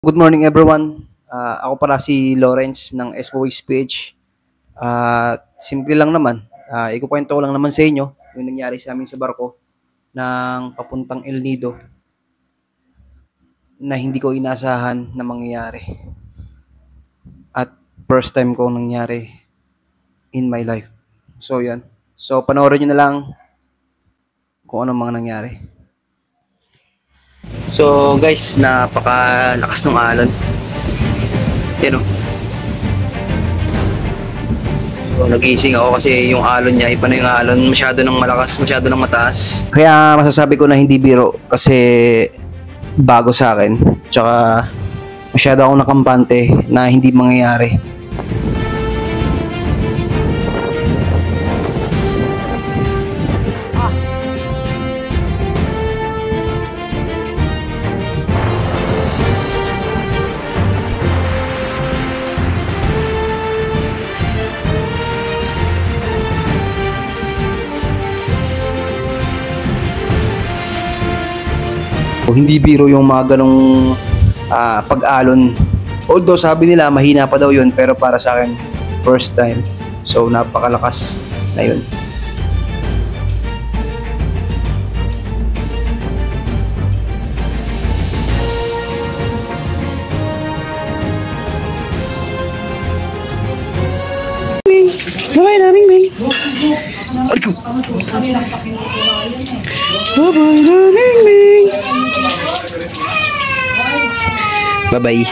Good morning everyone. Ako pala si Lawrence ng SOS PH. Simple lang naman. Ikukwento ko lang naman sa inyo yung nangyari sa amin sa barko ng papuntang El Nido na hindi ko inasahan na mangyayari. At first time ko nangyari in my life. So yan. So panoorin nyo na lang kung anong mga nangyari. So guys, napakalakas ng alon. Yan o. So nagising ako kasi yung alon niya, iba na yung alon, masyado nang malakas, masyado nang mataas. Kaya masasabi ko na hindi biro kasi bago sa akin. Tsaka masyado akong nakampante na hindi mangyayari. Hindi biro yung mga ganong pag-alon. Although sabi nila mahina pa daw yun, pero para sa akin first time. So napakalakas na yun. Bye-bye naming Ming. Ariko. Bye-bye naming Ming. Bye-bye.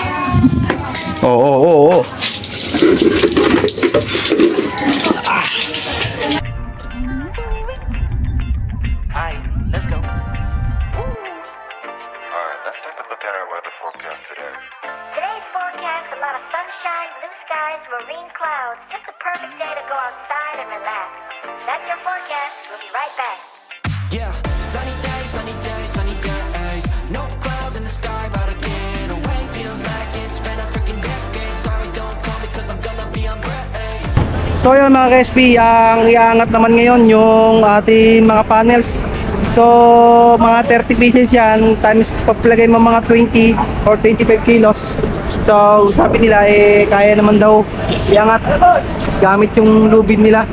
Oh. Hi, let's go. Alright, let's take a look at our weather forecast today. Today's forecast, a lot of sunshine, blue skies, marine clouds. Just a perfect day to go outside and relax. That's your forecast. We'll be right back. Yeah, sunny days, sunny days, sunny days. No clouds in the sky, about to get away. Feels like it's been a freaking decade. Sorry, don't call me cause I'm gonna be on break. So yun mga KSP, ang iangat naman ngayon yung ating mga panels. So mga 30 pieces yan, times paglagay mo mga 20 or 25 kilos. So sabi nila kaya naman daw iangat gamit yung lubid nila.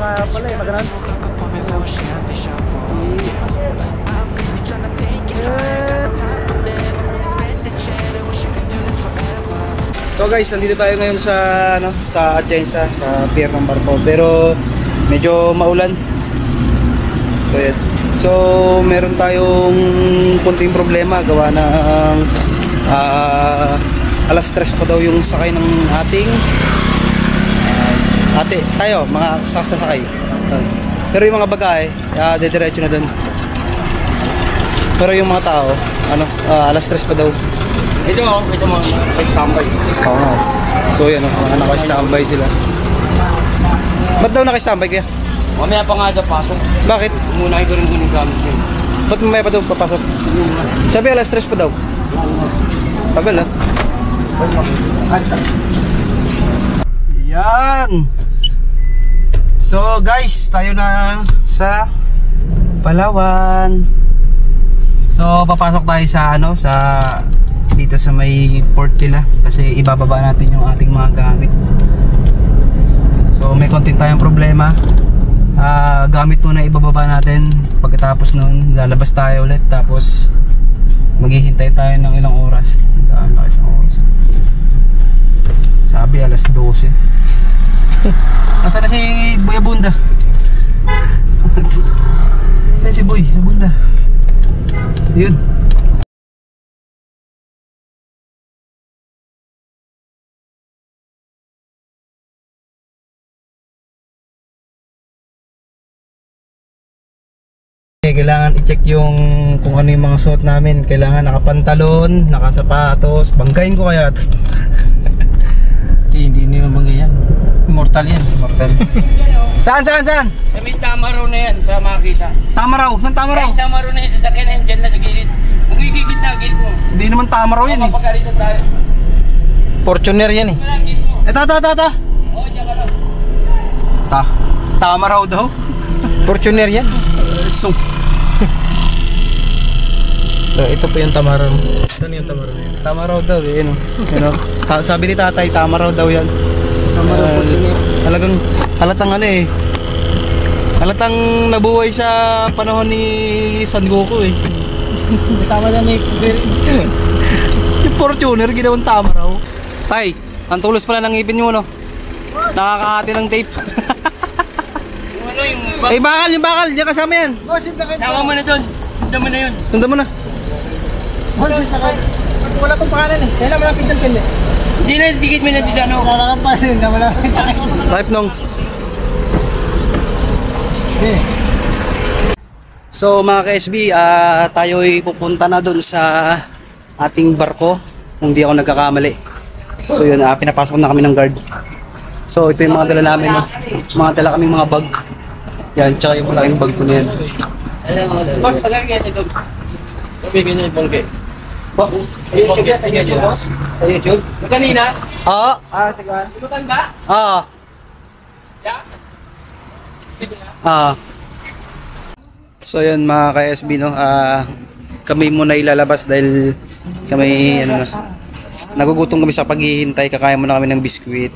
Kaya pala magaran. So guys, nandito tayo ngayon sa sa Atienza, sa pier ng barko, pero medyo maulan. So yan. So meron tayong kunting problema gawa ng alas 3 pa daw yung sakay ng ating tayo mga sasakay. Pero yung mga bagahe, dediretso na doon. Pero yung mga tao, alas 3 pa daw. Ito mga naka-standby. Oo nga. So yan, mga naka-standby sila. Ba't daw naka-standby kaya? Mamaya pa nga daw pasok. Bakit? Umunahin ko rin yung gamit ko. Ba't mamaya pa daw papasok? Sabi alas 3 pa daw. Tagal ha? Yan! So guys, tayo na sa Palawan. So papasok tayo sa sa dito sa may port nila kasi ibababa natin yung ating mga gamit. So may konti tayong problema. Gamit muna ibababa natin. Pagkatapos nun lalabas tayo ulit, tapos maghihintay tayo ng ilang oras. Sabi alas 12. Nasaan na si Boy Abunda? Si Boy Abunda. Yun. Kailangan i-check yung kung ano yung mga suot namin. Kailangan nakapantalon, nakasapatos. Banggain ko kaya ito. Hindi nyo mga yan. Immortal yan. Immortal. Saan? Sa may tama raw na yan, para makakita. Tama raw. Saan tama raw? Ay, tama raw na yan, sasakyan na yan, dyan na sa gilid. Kung gigigit na, gilid mo. Hindi naman tama raw yan eh. Mapagalitan tayo. Fortuner yan eh. Wala, gilid mo. Ito. Oo, dyan ka lang. Tama raw daw. Fortuner yan. So So, ito po yung Tamaraw. Saan yung Tamaraw? Tama raw daw eh, no? Sabi ni tatay, tama raw daw yan. Talagang halatang ano eh. Halatang nabuhay sa panahon ni Son Goku eh. Kasama na ni Yung Fortuner, ginawang tama raw. Tay, ang tulos pala ng ngipin nyo, no? Nakakahati ng tape. Yung ano, yung Eh, bakal, diyan kasama yan. sama mo na doon. Sundan mo na yun. Sundan mo na. Wala pong pangalan eh. Kailan mo lang pintal-pin eh. Hindi na, dikit mo na dito, ano. Nakakapasin na wala pong Type nung. So mga ka-SB, tayo'y pupunta na doon sa ating barko kung di ako nagkakamali. So yun, pinapasok na kami ng guard. So ito yung mga dala namin, no? Mga dala kaming mga bag. Yan, tsaka yung malaking bag ko na yan. Boss, pag-arigay ito. Bibigyan niyo yung bangke. Yung bangke sa YouTube, boss? Sa YouTube? Yung kanina? Oo. Sige. Ilutan ba? Oo. Yeah? So yun mga ka-SB, no? Kami muna ilalabas dahil kami ano na, nagugutom kami sa paghihintay. Kakain muna kami ng biskwit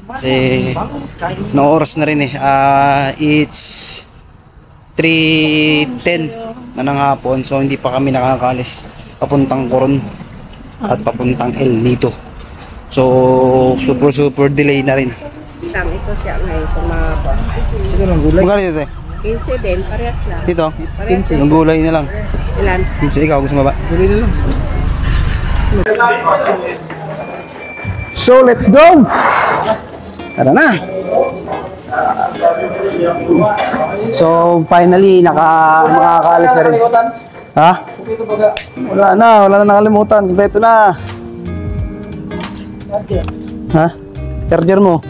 kasi no oras na rin eh. It's 3:10 na ng hapon, so hindi pa kami nakakalis papuntang Coron at papuntang El Nido. So super delay na rin. Ito siya ngayon kung mga Magkano dito eh? 15 din, parehas lang. Dito? 15. Ang gulay na lang. Ilan? 15. Ikaw gusto mo ba? Gulay na lang. So let's go! Tara na! So finally makakaalis na rin. Ha? Wala na nakalimutan. Kompleto na. Ha? Charger mo.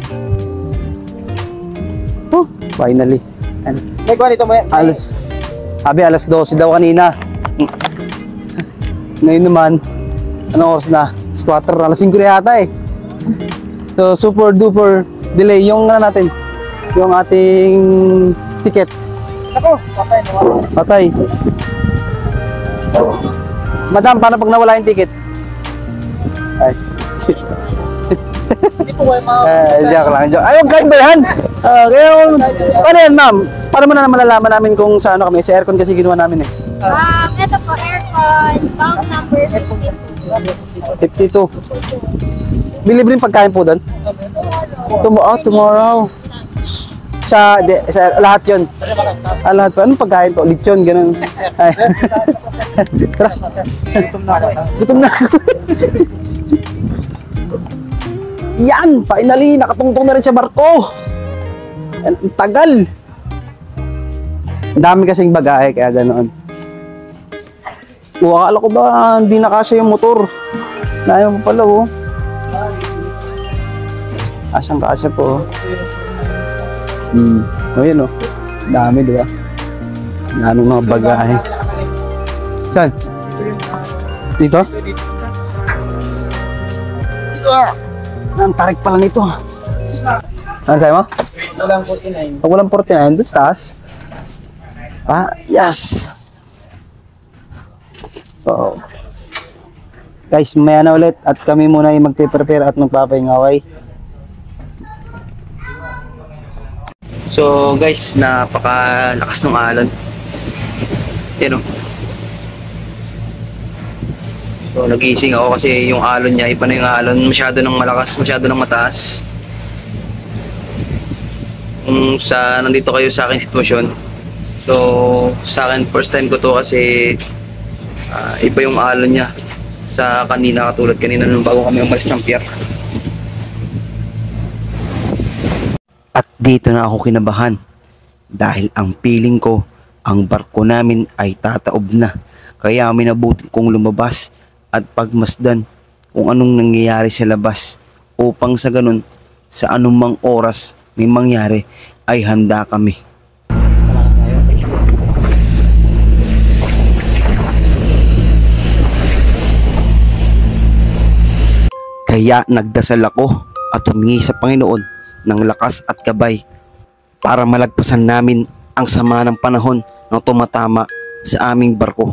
Oh, finally. May kuha nito mo yan. Alas 12 daw kanina. Ngayon naman, anong oras na? 4, alas 5 na yata eh. So super duper delay yung ano natin, yung ating ticket. Ako, Patay. Madam, paano pag nawala yung ticket? Ay. hindi po kayo Joke lang, joke. Ay, huwag kayong bayan. Kaya, paano yan, ma'am? Paano mo na malalaman namin kung sa ano kami? Sa aircon kasi ginawa namin eh. Ito po, aircon, bank number 52. 52. May libreng pagkain po doon? Tomorrow. Sa lahat yun? Lahat po. Anong pagkain to? Lechon, ganun. Ay. Tara. Gutom na ako. Yan! Finally! Nakatungtong na rin sa barko! Ang tagal! Ang dami kasing bagahe, kaya ganoon. Akala ko ba hindi nakasya yung motor? Naayaw mo pala, oh. Asyang kasya po, oh. Yun, oh. Dami, di ba? Daming mga bagahe. Saan? Dito? Ang tarik pala nito. Ano sa'yo mo? Walang 49. Pag walang 49, doon sa taas. Yes! So, guys, maya na ulit at kami muna yung magpe-prepare at magpapahingaway. So, guys, napakalakas ng alon. Yan, oh. So, nagising ako kasi yung alon niya, iba na yung alon, masyado nang malakas, masyado nang mataas. Kung nandito kayo sa aking sitwasyon, so sa akin first time ko to kasi iba yung alon niya sa kanina, katulad kanina nung bago kami umalis ng pier. At dito na ako kinabahan dahil ang feeling ko ang barko namin ay tataob na, kaya minabuti kong lumabas at pagmasdan kung anong nangyayari sa labas upang sa ganun sa anumang oras may mangyari ay handa kami. Kaya nagdasal ako at humingi sa Panginoon ng lakas at gabay para malagpasan namin ang sama ng panahon na tumatama sa aming barko.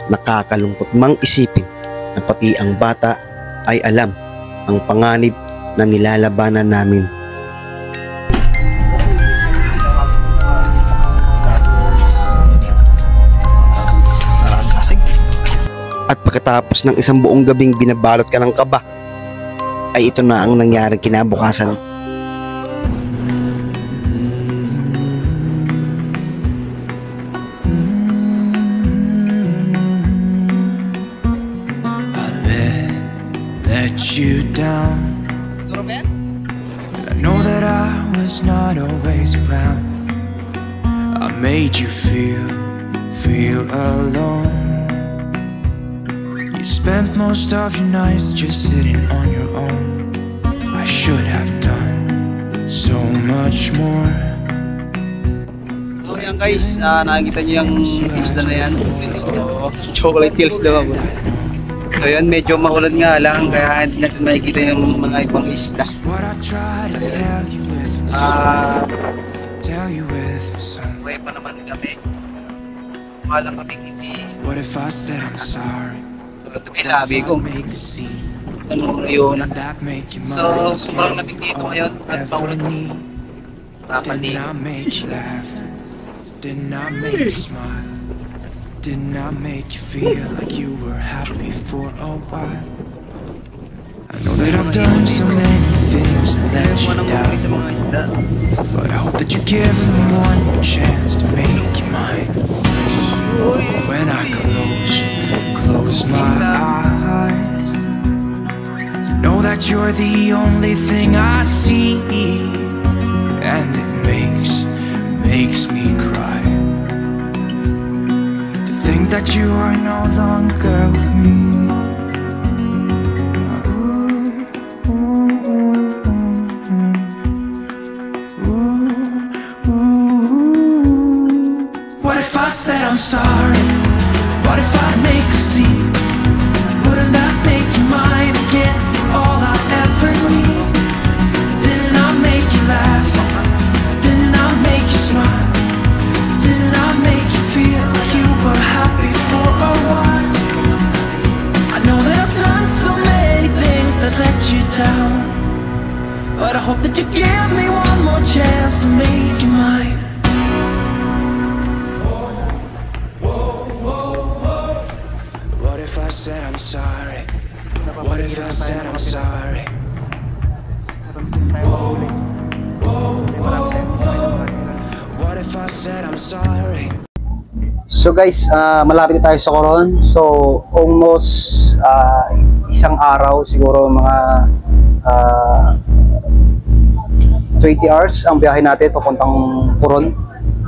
Nakakalungkot mang isipin na pati ang bata ay alam ang panganib na nilalabanan namin. At pagkatapos ng isang buong gabing binabalot ka ng kaba, ay ito na ang nangyaring kinabukasan. Let you down. I know that I was not always around. I made you feel alone. You spent most of your nights just sitting on your own. I should have done so much more. So yan guys, nakikita niyo yung isla na yan. So, chocolate hills daw. So yan, medyo maulan nga lang kaya hindi natin makikita yung mga ibang isla. Buhay pa naman kami. Mukha lang kami hindi. What if I said I'm sorry? Tumilabi ko. Anong yun? So, sobrang lamig dito ngayon at maulan. Rapali. Didn't I make you smile? Didn't I make you feel like you were happy for a while? I know that I've done so many things to let you down, but I hope that you give me one more chance to make you mine. When I close my eyes, you know that you're the only thing I see, and it makes me cry to think that you are no longer with me. What if I said I'm sorry? What if I make a scene? Wouldn't that make you mine again? All I ever need. Didn't I make you laugh? Didn't I make you smile? Didn't I make you feel like you were happy for a while? I know that I've done so many things that let you down, but I hope that you give me one more chance to make you mine. What if I said I'm sorry? What if I said I'm sorry? What if I said I'm sorry? So guys, malapit na tayo sa Coron. So almost isang araw, siguro mga 20 hours ang biyahe natin papuntang Coron.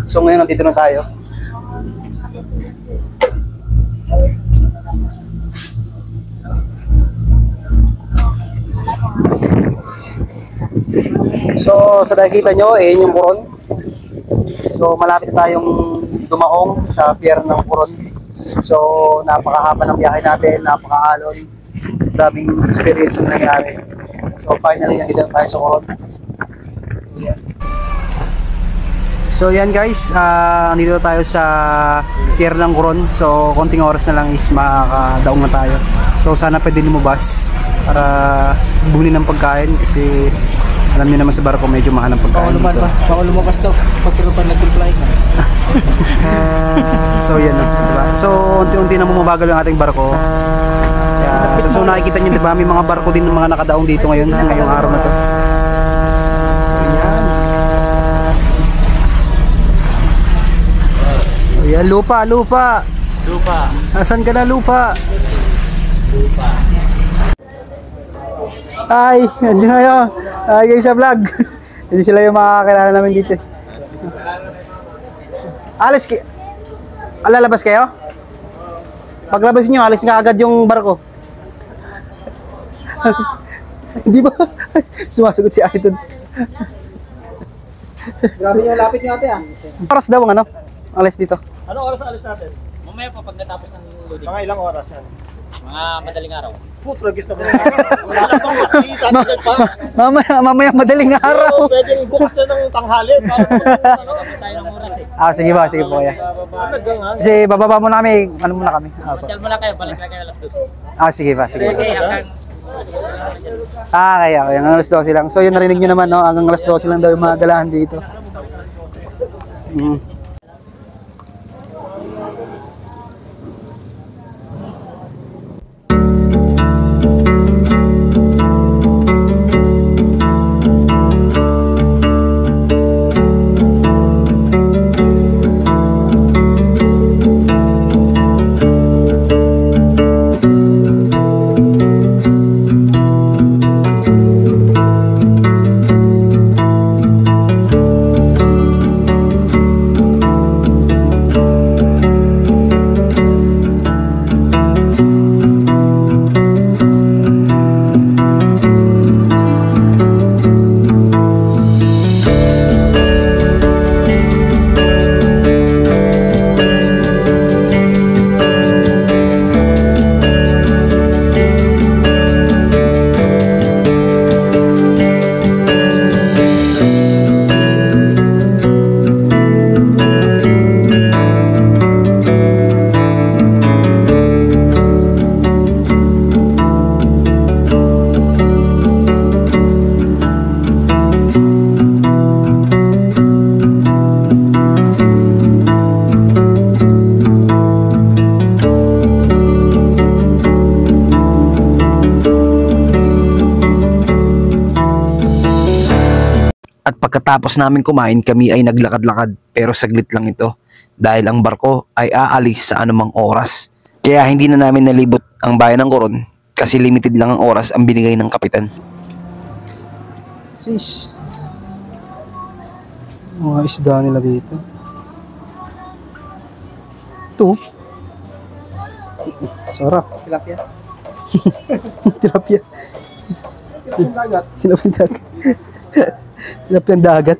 So ngayon nandito na tayo. So sa nakikita nyo, yung Coron. So malapit na tayong dumaong sa pier ng Coron. So napakahaba ng biyahe natin, napakaalon. Daming experience na nangyari. So finally nandito na tayo sa Coron. So yan guys, nandito na tayo sa pier ng Coron. So konting oras na lang is makakadaong na tayo. So sana pwede lumabas para bumili ng pagkain kasi alam niyo naman sa barko medyo mahal ang pagkain dito. Baka lumabas daw pag nag-reply ka. So yan na, diba? So unti-unti na bumabagal ang ating barko. Kaya, so nakikita niyo diba, may mga barko din ng mga nakadaong dito ngayon sa ngayong araw na to. Ayan, lupa. Nasaan ka na, lupa? Hi, nandiyan kayo. Guys sa vlog. Hindi sila yung makakilala namin dito. Lalabas kayo? Paglabas nyo, alis nga agad yung barko. Hindi ba? Sumasagot si Idol. Grabe yung lapit nyo ate ah. Oras daw ang ano? Alis dito. Anong oras alis natin? Mamaya pa pag natapos ng loading. Mga ilang oras yan? Mga madaling araw. Putragis na pala. Wala na itong makikita natin pa. Mamaya madaling araw. Pwedeng bukas na ng tanghali. Tayo ng oras eh. Sige ba, sige po kuya. Kasi bababa muna kami, ano muna kami. Pasyal muna kayo, balik na kayo alas 2. Sige ba, sige. Kasi hanggang... Kaya hanggang alas 12 lang. So yun, narinig nyo naman, no? Hanggang alas 12 lang daw yung mga galahan dito. At pagkatapos namin kumain, kami ay naglakad-lakad, pero saglit lang ito dahil ang barko ay aalis sa anumang oras. Kaya hindi na namin nalibot ang bayan ng Coron kasi limited lang ang oras ang binigay ng kapitan. Sis, mga isda nila dito. Ito, sarap. Tilapia. Tilapia. Tilapia dagat. Tilapia dagat.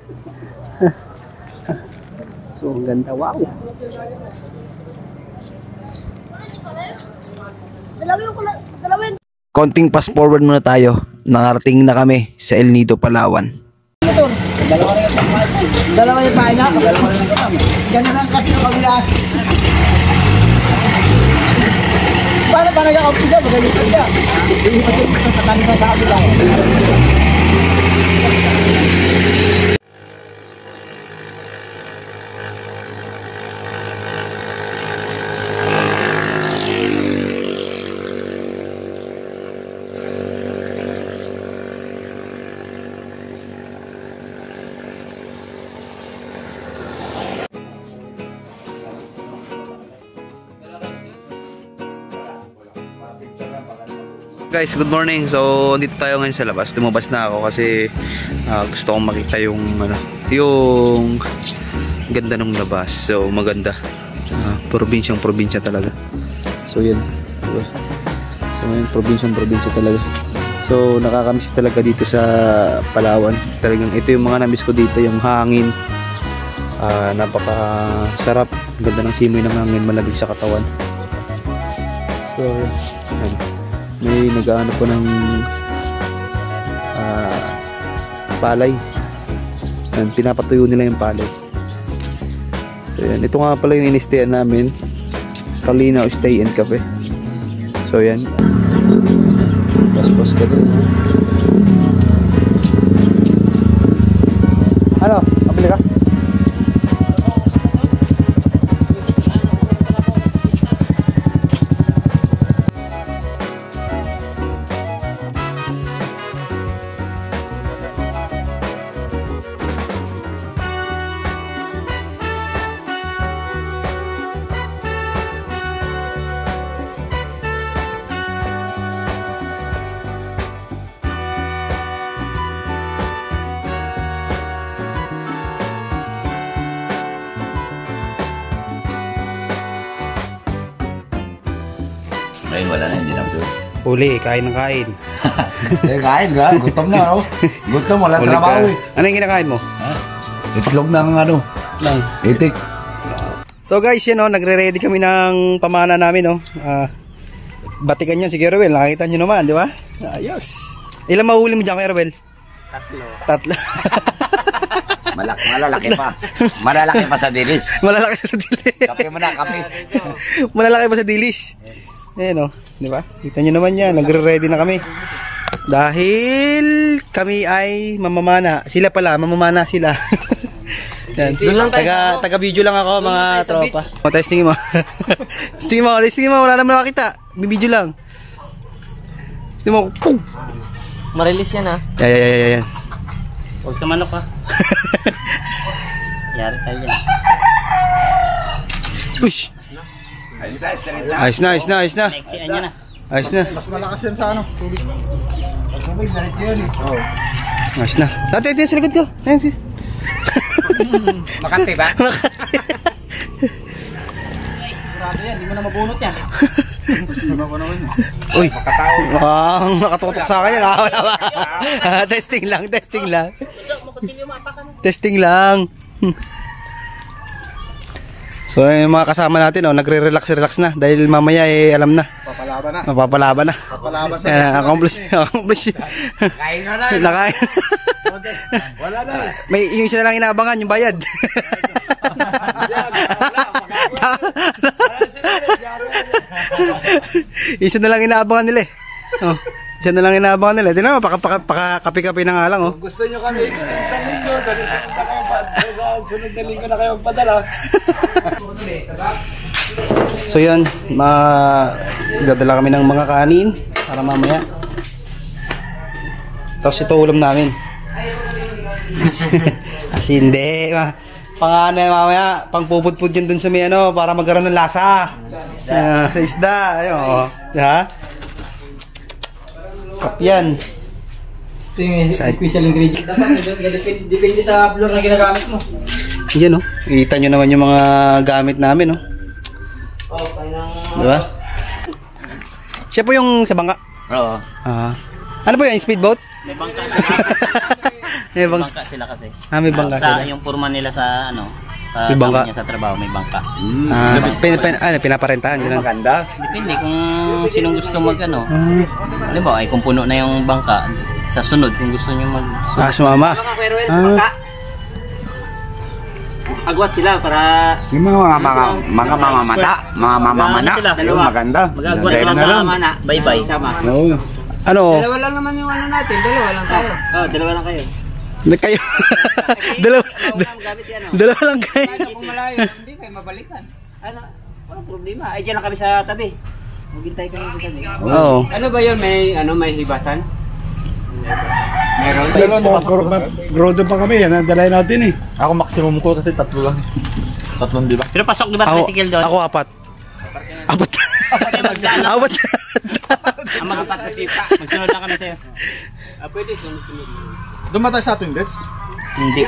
So, ang ganda. Wow. Konting fast forward muna tayo. Nakarating na kami sa El Nido, Palawan. Dalawa yung pahinga. Ganun lang kasi yung kabila. Paano pa nag-a-umpisa? Magalitan ka. Hindi pa din sa tatangin sa kabila. Guys, good morning. So, dito tayo ngayon sa labas. Lumabas na ako kasi gusto kong makita yung yung ganda ng labas. So, maganda. Probinsya talaga. So, yan. So, yan, probinsya talaga. So, nakakamiss talaga dito sa Palawan. Talagang ito yung mga namiss ko dito, yung hangin. Napaka-sarap. Ganda ng simoy ng hangin, malamig sa katawan. So, yan. May nag-aano po ng palay. Yan, pinapatuyo nila yung palay. So yan, ito nga pala yung inistayan namin, Kalinaw Stay and Cafe. So yan, paspas ka din. Ano? Pabili ka? Ngayon wala na, hindi na po. Huli, kain ng kain. Kain ka, gutom na, no? Gutom, wala trabaho eh. Ano yung kinakain mo? Itlog ng itik. So guys, yan nagre-ready kami ng pamana namin, batikan yan si Kerwel, nakakita nyo naman, di ba? Ayos. Ilang mahuli mo dyan, Kerwel? 3. Malalaki pa. Malalaki pa sa dilis. Malalaki sa dilis. Kape mo na, kape. Malalaki pa sa dilis. Ayan o, di ba? Kita nyo naman yan, nagre-ready na kami. Dahil kami ay mamamana. Sila pala, mamamana sila. Yan. Taga-video lang ako mga tropa. Testing mo. testing mo, wala naman makita. Bibideo lang. Testing mo. Marilis yan, ha? Yan. Huwag sa manok, ha? Yari tayo yan. Push! Ayos na. Nexian niya na. Ayos na. Mas malakas yan sa ano. Tubig. Mas tubig, diretso yan eh. Ayos na. Dati, sa likod ko. Ayan. Makati ba? Makati. Grabe yan, hindi mo na mabunot yan. Uy, nakatutok sa akin yan. Wala ba? Testing lang. Testing lang. So yung mga kasama natin, nagre-relax na dahil mamaya alam na. Papalaban na. Accomplish. Kain na na. Nakain. Wala na. May yung isa na lang inaabangan, yung bayad. Isa na lang inaabangan nila eh. Isa na lang inaabangan nila. Tingnan mo, kapi-kapi na nga lang. Gusto nyo kami extend sa linggo. Sunod na linggo na kayo magpadala. So yun, dadala kami ng mga kanin para mamaya. Tapos ito ulam namin. Kasi hindi. Mamaya, pangpupudpud yun dun sa may para magkaroon ng lasa. Sa isda. Ayun, ha? Kapyan. Ito yung special ingredient. Depende sa flour na ginagamit mo. Yan kita nyo naman yung mga gamit namin diba? Siya po yung sa bangka. Oo. Ano po yung speedboat? May bangka sila. May bangka sila kasi. May bangka sila. Yung purma nila sa may bangka niya sa trabaho, may bangka. Pinaparentahan din. Maganda. Depende kung sinong gusto halimbawa ay kung puno na yung bangka, sa sunod kung gusto niyo sumama. Agwat sila para Yung mga mamamata, mga mamamana, yung maganda. mag-agwat sila sa mana. Bye-bye. Ano? Dalawa lang naman yung natin. Dalawa lang tayo. Dalawa lang kayo. Kayo. Dalawa lang kayo. Kung malayo, hindi kayo mabalikan. Walang problema. Ay, dyan lang kami sa tabi. Maghintay kami sa tabi. Oo. Ano ba yun? May hibasan? Meron. Grodo pa kami, yan ang dalay natin eh. Ako maximum ko kasi 3 lang. 3, di ba? Pero pasok di ba tricycle doon? Ako 4. Apat. Ang mag-apat na sipa. Magsunod lang kami sa'yo. Pwede sunod-sunod. Dumatay sa atin, Bets? Hindi.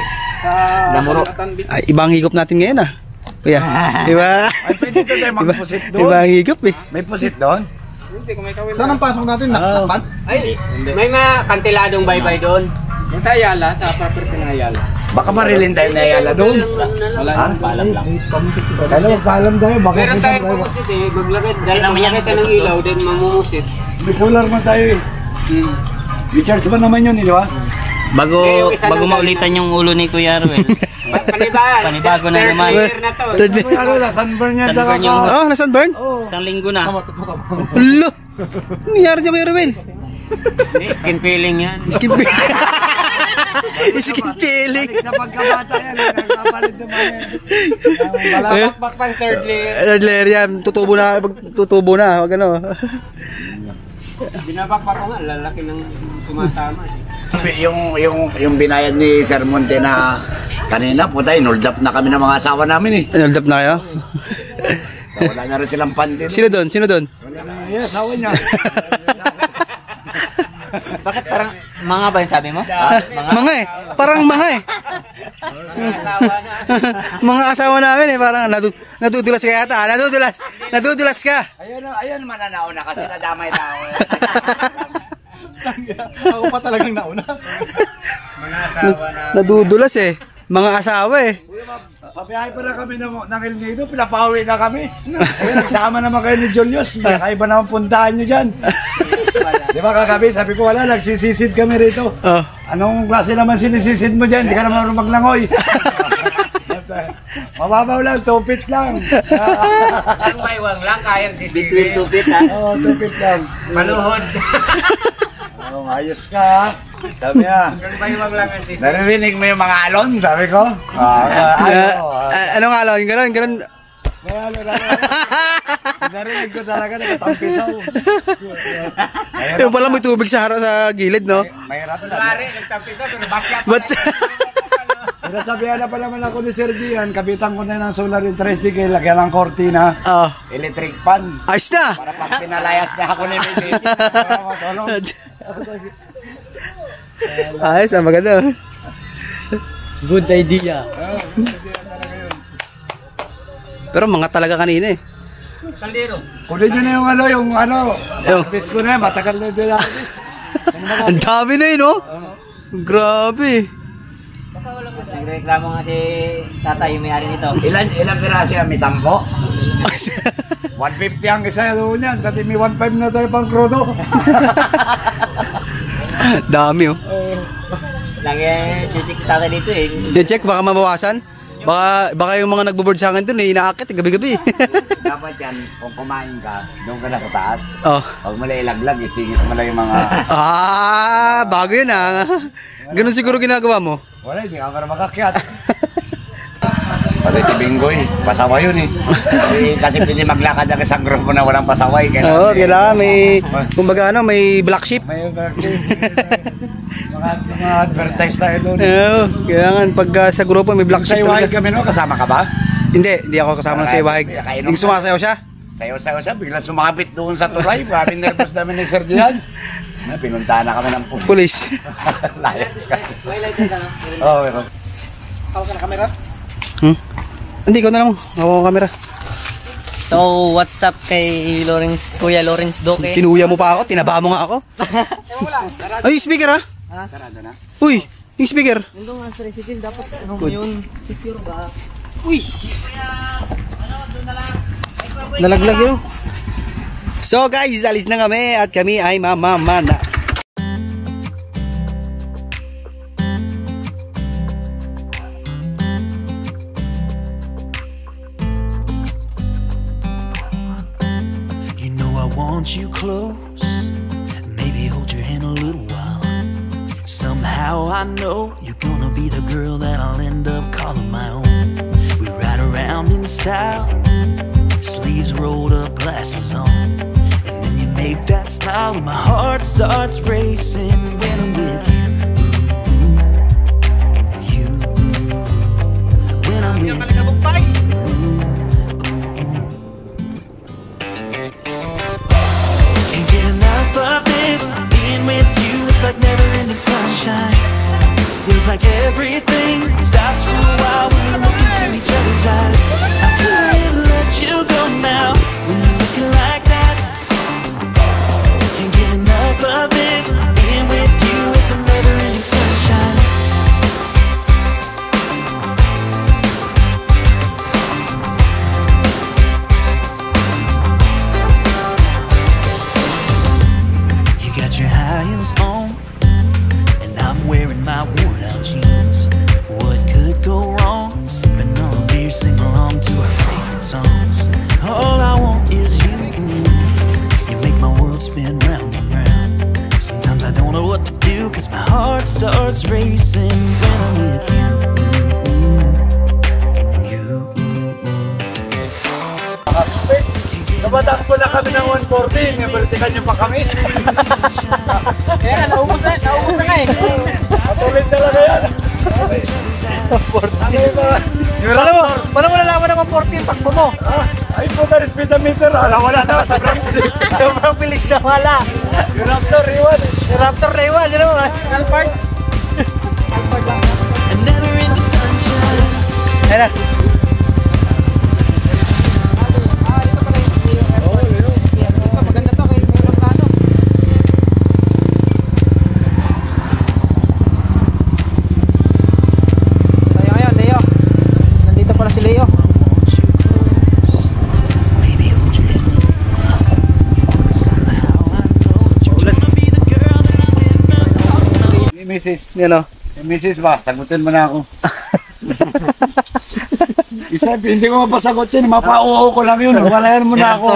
Namuro. Ay, ibang higop natin ngayon Kuya. Diba? Ay, pwede ito tayo magpusit doon. Ibang higop eh. May pusit doon? Saan ang pasok natin? Nakatapan? Ay, may mga kantiladong baybay doon. Yung sa Ayala, sa property ng Ayala. Baka marilin tayo na Ayala doon. Wala, paalam lang. Paalam tayo. Meron tayong mamusit eh. Maglagay ka ng ilaw, then mamumusit. May solar man tayo eh. May charge ba naman yun, di ba? Bago maulitan yung ulo ni Kuya Arwel. Panibago na naman. Sunburn yan. Sunburn yung... na-sunburn? Isang linggo na. Ulo! Nangyari niya Kuya Ruel? Skin peeling yan. Skin peeling. Skin peeling. Sa pagkabata yan, nagkapalit naman yan. Balabakbak pang third layer. Third layer yan. Tutubo na. Wag Binabakbak ko nga, lalaki ng sumasama. Yung binayad ni Sir Monte na kanina, puta, inold up na kami ng mga asawa namin eh. Inold up na kayo? Wala na rin silang pantin. Sino doon? Asawa niya. Bakit parang mga ba yung sabi mo? Mga eh. Parang mga eh. Mga asawa namin eh. Parang nadudulas ka yata. Nadudulas ka. Ayun mananaw na kasi nadamay tao. Ako pa talagang nauna. Nadudulas eh. Mga asawa eh. Pabiyahe pa na kami ng El Nido, pinapawi na kami. Ayun, nagsama naman kayo ni Julius. Kakaiba naman puntahan nyo dyan. Di ba kagabi, sabi ko wala, nagsisisid kami rito. Anong klase naman sinisisid mo dyan? Hindi ka naman maglangoy. Mababaw lang, 2 feet lang. Maywang lang, kayang sisigil. Between 2 feet ha? Oo, 2 feet lang. Maluhod. Ayos ka ha? Sabi ha. Maywang lang ang sisigil. Naririnig mo yung mga alon, sabi ko? Anong alon? Ganon. May alon. Narinig ko talaga, nagtatampisaw. Yung pala may tubig sa gilid, no? Mahirap na. Pare, nagtampisaw, pero bakya pa. But, sinasabihan na pala naman ako ni Sir Gian, kapitan ko na ng solar yung tricycle, lagyan ng kortina, electric fan. Ayos na! Para pag pinalayas niya ako ni Mimi. Ayos, maganda. Good idea. Pero mga talaga kanina eh. Kaldero. Kunin nyo na yung harvest ko na yan, matagal na yung harvest. Ang dami na eh, no? Grabe. Nagreklamo nga si tatay yung may-ari nito. Ilan piraso yan? May 10? 150 ang isa doon yan, dati may 1.5 na tayo pang krodo. Dami oh. Lagi chichik tatay dito eh. I-check, baka mabawasan. Baka yung mga nagbo-board sa akin dun eh, inaakit gabi-gabi. Dapat yan, kung kumain ka, doon ka na sa taas. Huwag mo lang ilaglag, itigit mo lang yung mga... Bago yun ah. Ganun siguro ginagawa mo. Wala, hindi ka para makakyat. Pati si Bingoy, pasaway yun eh. Kasi pwede maglakad ang isang grupo na walang pasaway. Kailangan may, kumbaga may black sheep. May black sheep. Mga advertise tayo doon. Kailangan pag sa grupo may black sheep. Sa Iwahig kami no, kasama ka ba? Hindi ako kasama sa Iwahig. Yung sumasayaw siya? Sayaw siya, biglang sumabit doon sa tulay. Grabe nervous namin ni Sir Gian. Pinuntahan na kami ng pulis. Layas ka. May lighter ka na? Oo, meron. Hawak ka na kamera? Hindi, ikaw na lang. Hawak ko kamera. So, what's up kay Kuya Lawrence Doke? Tinuya mo pa ako, tinaba mo nga ako. Ay, speaker ha? Sarado na. Uy, yung speaker. Nandun nga sa recycle, dapat ano mo yun? Secure ba? Uy! Nalaglag yun. So guys, alis na kami at kami ay mamamana. You know I want you close, maybe hold your hand a little while. Somehow I know you're gonna be the girl that I'll end up calling my own. We ride around in style, sleeves rolled up, glasses on. Make that smile and my heart starts racing when I'm with you. When I'm with you. Can't get enough of this. Being with you is like never-ending sunshine. Feels like everything stops for a while when we look into each other's eyes. I couldn't let you go now when you're looking like that. Of this, being with you is a never-ending sunshine. You got your high heels on, and I'm wearing my worn-out jeans. What could go wrong? Sipping on a beer, sing along to our favorite songs. All I want is you. You make my world spin round and round. Sometimes I don't know what to do, cause my heart starts racing when I'm with you. Nabatakbo na kami ng 140, nabalitikan nyo pa kami. Kaya naubos na nga eh. Patuloy talaga yan. 40. Paano mo nalaman naman 40 yung takbo mo? Ay po na, speedometer. Wala na, sobrang bilis na wala. Yung Raptor, iwan. Yung Raptor na iwan, yun naman. Alphard. And never in the sunshine. Ayun na. ni Mrs. Yan o. Ni Mrs. ba? Sagutin mo na ako. Isa, hindi ko mapasagot yun. Mapauho ko lang yun. Walayan mo na ako.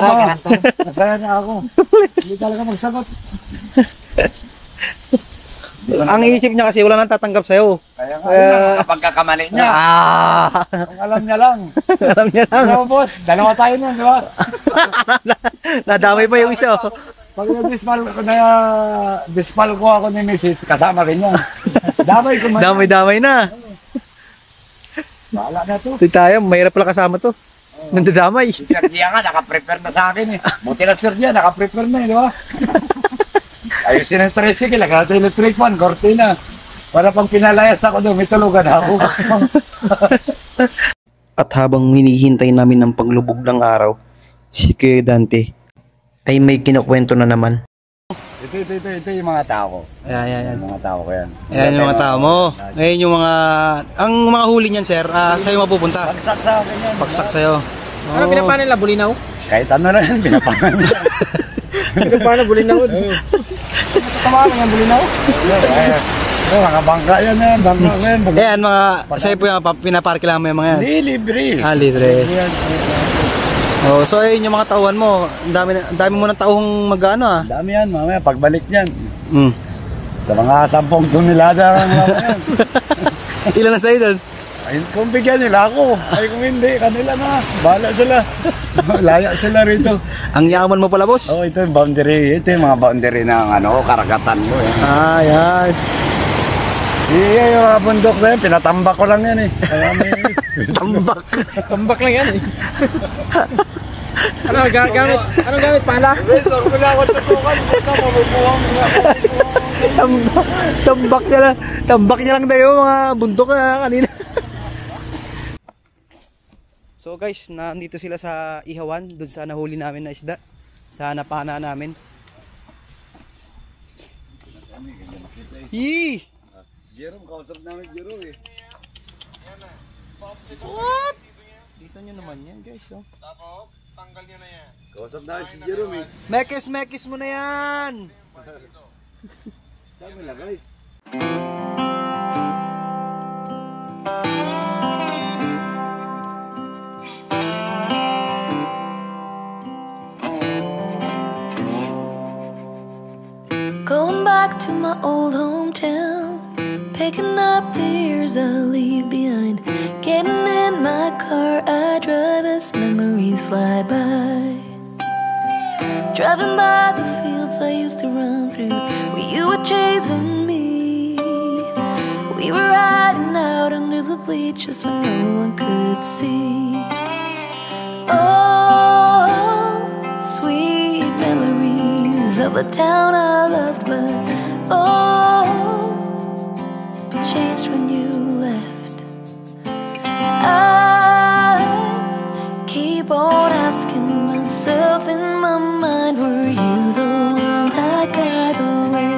Masaya na ako. Hindi talaga magsagot. Ang isip niya kasi wala nang tatanggap sa'yo. Kaya nga, kapag kakamali niya. Kung alam niya lang. Alam niya lang. So, boss, dalawa tayo nun, di ba? Nadamay pa yung isa. Oh. Pag dispal ko ako ni Mrs. kasama rin yan. Damay ko man. Damay-damay na. Bahala na to. Ito tayo, mahirap pala kasama to. Nandadamay. Si Sir Gia nga, nakaprepare na sa akin eh. Buti na Sir Gia, nakaprepare na eh, di ba? Ayusin ang tricycle, natin electric fan, cortina. Para pang pinalayas ako doon, may tulugan ako. At habang hinihintay namin ang paglubog ng araw, si Kuya Dante ay may kinukwento na naman. Ito yung mga tao ko. Ayan. Yung mga tao ko yan. Ayan yung mga tao mo. Ngayon yung mga, ang mga huli niyan sir, sa'yo mapupunta. Bagsak sa akin yan. Bagsak sa'yo. Ano pinapanin nila? Bulinaw? Kahit ano na yan, pinapanan yan. Paano bulinaw? Tama lang yung bulinaw? Mga bangka yan yan. Bangka yan. Ayan mga, sa'yo po yung pinapark lang mo yung mga yan. Hindi, libre. Libre. Oh, so ayun yung mga tauhan mo. Ang dami mo ng tauhang mag-ano Ang dami yan, mamaya pagbalik niyan. Mm. Sa mga 10 tonelada ang mga yan. Ilan na sa'yo doon? Ay, kung bigyan nila ako. Ay, kung hindi, kanila na. Bahala sila. Laya sila rito. Ang yaman mo pala, boss. Oh, ito yung boundary. Ito yung mga boundary ng karagatan mo. Yan. Yung mga bundok na yan, pinatambak ko lang yan eh. Tambak. Tambak lang yan eh. Anong gamit pala? Sorry ko lang ako tutukan. Basta mabubuhang nga. Tambak niya lang tayo mga bundok kanina. So guys, nandito sila sa Ihawan, doon sa nahuli namin na isda. Sa napana namin. Yee! Jerome, kausap namin Jerome eh. What? Dito nyo naman yan guys. Oh. Tapos, tanggal nyo na yan. Kausap namin si Jerome eh. Mekis mo na yan! Saan mo lagay? Going back to my old hometown, picking up the years I leave behind. Getting in my car, I drive as memories fly by. Driving by the fields I used to run through, where you were chasing me. We were riding out under the bleachers when no one could see. Oh, sweet memories of a town I loved, but changed when you left. I keep on asking myself in my mind, were you the one that got away?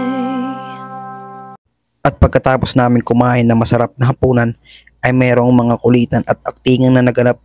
At pagkatapos namin kumain ng masarap na hapunan, ay mayroong mga kulitan at aktingan na naganap.